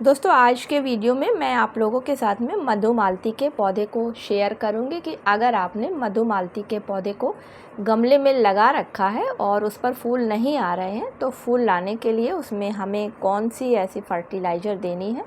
दोस्तों आज के वीडियो में मैं आप लोगों के साथ में मधुमालती के पौधे को शेयर करूंगी कि अगर आपने मधुमालती के पौधे को गमले में लगा रखा है और उस पर फूल नहीं आ रहे हैं तो फूल लाने के लिए उसमें हमें कौन सी ऐसी फर्टिलाइज़र देनी है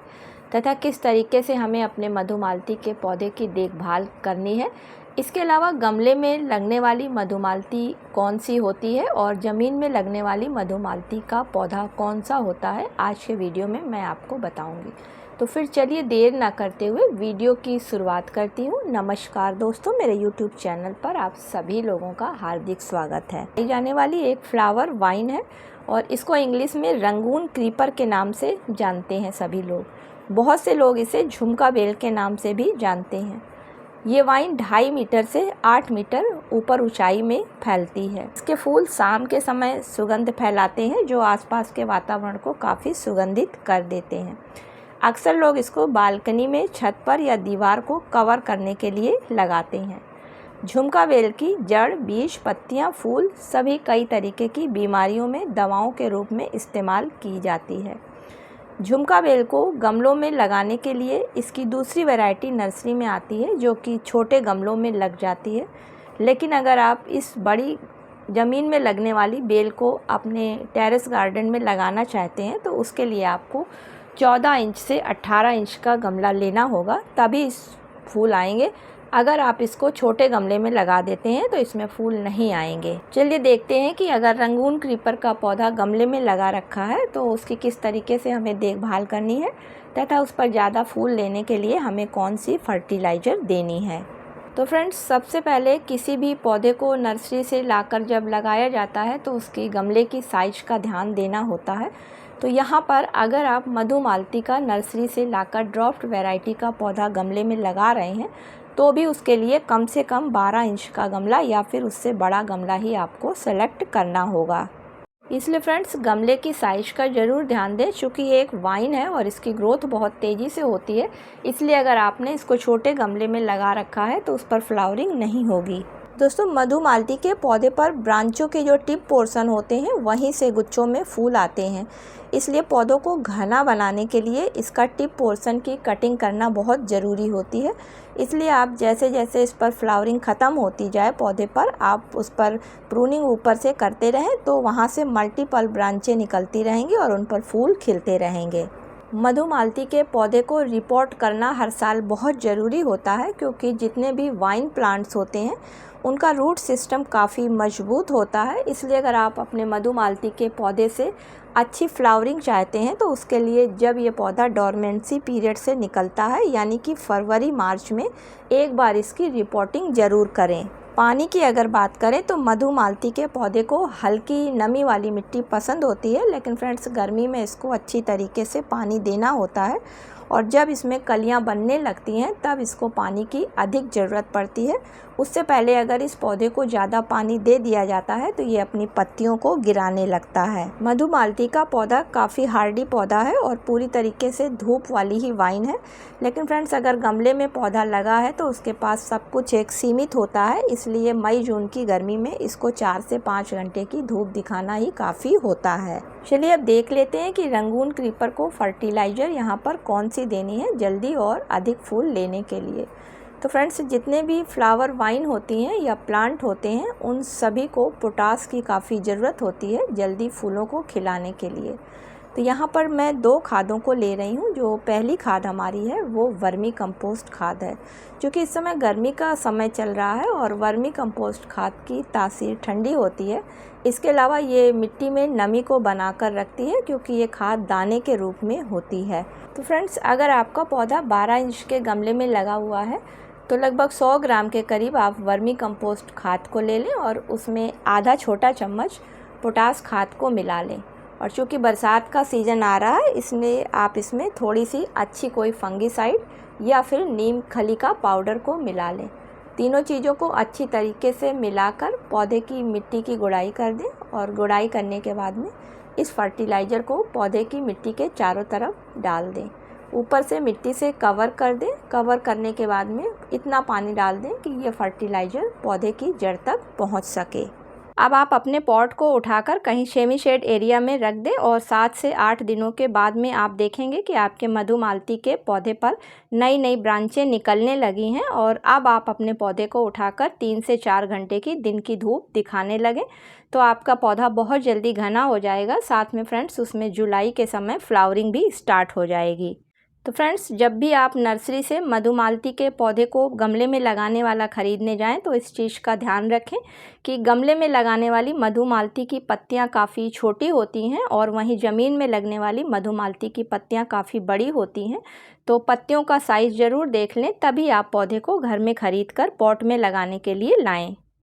तथा किस तरीके से हमें अपने मधुमालती के पौधे की देखभाल करनी है। इसके अलावा गमले में लगने वाली मधुमालती कौन सी होती है और ज़मीन में लगने वाली मधुमालती का पौधा कौन सा होता है, आज के वीडियो में मैं आपको बताऊंगी। तो फिर चलिए देर ना करते हुए वीडियो की शुरुआत करती हूँ। नमस्कार दोस्तों, मेरे यूट्यूब चैनल पर आप सभी लोगों का हार्दिक स्वागत है। ये जाने वाली एक फ्लावर वाइन है और इसको इंग्लिश में रंगून क्रीपर के नाम से जानते हैं सभी लोग। बहुत से लोग इसे झुमका बेल के नाम से भी जानते हैं। ये वाइन 2.5 मीटर से 8 मीटर ऊपर ऊंचाई में फैलती है। इसके फूल शाम के समय सुगंध फैलाते हैं जो आसपास के वातावरण को काफ़ी सुगंधित कर देते हैं। अक्सर लोग इसको बालकनी में, छत पर या दीवार को कवर करने के लिए लगाते हैं। झुमका बेल की जड़, बीज, पत्तियां, फूल सभी कई तरीके की बीमारियों में दवाओं के रूप में इस्तेमाल की जाती है। झुमका बेल को गमलों में लगाने के लिए इसकी दूसरी वैरायटी नर्सरी में आती है जो कि छोटे गमलों में लग जाती है। लेकिन अगर आप इस बड़ी ज़मीन में लगने वाली बेल को अपने टेरेस गार्डन में लगाना चाहते हैं तो उसके लिए आपको 14 इंच से 18 इंच का गमला लेना होगा, तभी इस फूल आएंगे। अगर आप इसको छोटे गमले में लगा देते हैं तो इसमें फूल नहीं आएंगे। चलिए देखते हैं कि अगर रंगून क्रीपर का पौधा गमले में लगा रखा है तो उसकी किस तरीके से हमें देखभाल करनी है तथा उस पर ज़्यादा फूल लेने के लिए हमें कौन सी फर्टिलाइज़र देनी है। तो फ्रेंड्स, सबसे पहले किसी भी पौधे को नर्सरी से लाकर जब लगाया जाता है तो उसकी गमले की साइज का ध्यान देना होता है। तो यहाँ पर अगर आप मधुमालती का नर्सरी से लाकर ड्राफ्ट वैरायटी का पौधा गमले में लगा रहे हैं तो भी उसके लिए कम से कम 12 इंच का गमला या फिर उससे बड़ा गमला ही आपको सेलेक्ट करना होगा। इसलिए फ्रेंड्स, गमले की साइज का ज़रूर ध्यान दें। चूँकि ये एक वाइन है और इसकी ग्रोथ बहुत तेज़ी से होती है, इसलिए अगर आपने इसको छोटे गमले में लगा रखा है तो उस पर फ्लावरिंग नहीं होगी। दोस्तों, मधुमालती के पौधे पर ब्रांचों के जो टिप पोर्शन होते हैं वहीं से गुच्छों में फूल आते हैं। इसलिए पौधों को घना बनाने के लिए इसका टिप पोर्शन की कटिंग करना बहुत ज़रूरी होती है। इसलिए आप जैसे जैसे इस पर फ्लावरिंग ख़त्म होती जाए पौधे पर, आप उस पर प्रूनिंग ऊपर से करते रहें तो वहाँ से मल्टीपल ब्रांचें निकलती रहेंगी और उन पर फूल खिलते रहेंगे। मधुमालती के पौधे को रिपोर्ट करना हर साल बहुत ज़रूरी होता है क्योंकि जितने भी वाइन प्लांट्स होते हैं उनका रूट सिस्टम काफ़ी मजबूत होता है। इसलिए अगर आप अपने मधुमालती के पौधे से अच्छी फ्लावरिंग चाहते हैं तो उसके लिए जब ये पौधा डोरमेंसी पीरियड से निकलता है यानी कि फरवरी मार्च में एक बार इसकी रिपोर्टिंग ज़रूर करें। पानी की अगर बात करें तो मधुमालती के पौधे को हल्की नमी वाली मिट्टी पसंद होती है, लेकिन फ्रेंड्स गर्मी में इसको अच्छी तरीके से पानी देना होता है और जब इसमें कलियां बनने लगती हैं तब इसको पानी की अधिक ज़रूरत पड़ती है। उससे पहले अगर इस पौधे को ज़्यादा पानी दे दिया जाता है तो ये अपनी पत्तियों को गिराने लगता है। मधुमालती का पौधा काफ़ी हार्डी पौधा है और पूरी तरीके से धूप वाली ही वाइन है। लेकिन फ्रेंड्स, अगर गमले में पौधा लगा है तो उसके पास सब कुछ एक सीमित होता है, इसलिए मई जून की गर्मी में इसको 4 से 5 घंटे की धूप दिखाना ही काफ़ी होता है। चलिए अब देख लेते हैं कि रंगून क्रीपर को फर्टिलाइज़र यहाँ पर कौन सी देनी है जल्दी और अधिक फूल लेने के लिए। तो फ्रेंड्स, जितने भी फ्लावर वाइन होती हैं या प्लांट होते हैं उन सभी को पोटास की काफ़ी ज़रूरत होती है जल्दी फूलों को खिलाने के लिए। तो यहाँ पर मैं 2 खादों को ले रही हूँ। जो पहली खाद हमारी है वो वर्मी कंपोस्ट खाद है। क्योंकि इस समय गर्मी का समय चल रहा है और वर्मी कंपोस्ट खाद की तासीर ठंडी होती है। इसके अलावा ये मिट्टी में नमी को बनाकर रखती है क्योंकि ये खाद दाने के रूप में होती है। तो फ्रेंड्स, अगर आपका पौधा 12 इंच के गमले में लगा हुआ है तो लगभग 100 ग्राम के करीब आप वर्मी कंपोस्ट खाद को ले लें और उसमें आधा छोटा चम्मच पोटास खाद को मिला लें। और चूँकि बरसात का सीज़न आ रहा है इसलिए आप इसमें थोड़ी सी अच्छी कोई फंगीसाइड या फिर नीम खली का पाउडर को मिला लें। तीनों चीज़ों को अच्छी तरीके से मिलाकर पौधे की मिट्टी की गुड़ाई कर दें और गुड़ाई करने के बाद में इस फर्टिलाइज़र को पौधे की मिट्टी के चारों तरफ डाल दें। ऊपर से मिट्टी से कवर कर दें। कवर करने के बाद में इतना पानी डाल दें कि ये फर्टिलाइज़र पौधे की जड़ तक पहुंच सके। अब आप अपने पॉट को उठाकर कहीं सेमी शेड एरिया में रख दें और 7 से 8 दिनों के बाद में आप देखेंगे कि आपके मधुमालती के पौधे पर नई नई ब्रांचें निकलने लगी हैं और अब आप अपने पौधे को उठाकर 3 से 4 घंटे की दिन की धूप दिखाने लगें तो आपका पौधा बहुत जल्दी घना हो जाएगा। साथ में फ्रेंड्स उसमें जुलाई के समय फ्लावरिंग भी स्टार्ट हो जाएगी। तो फ्रेंड्स जब भी आप नर्सरी से मधुमालती के पौधे को गमले में लगाने वाला ख़रीदने जाएं तो इस चीज़ का ध्यान रखें कि गमले में लगाने वाली मधुमालती की पत्तियां काफ़ी छोटी होती हैं और वहीं ज़मीन में लगने वाली मधुमालती की पत्तियां काफ़ी बड़ी होती हैं। तो पत्तियों का साइज़ ज़रूर देख लें, तभी आप पौधे को घर में ख़रीद कर पॉट में लगाने के लिए लाएँ।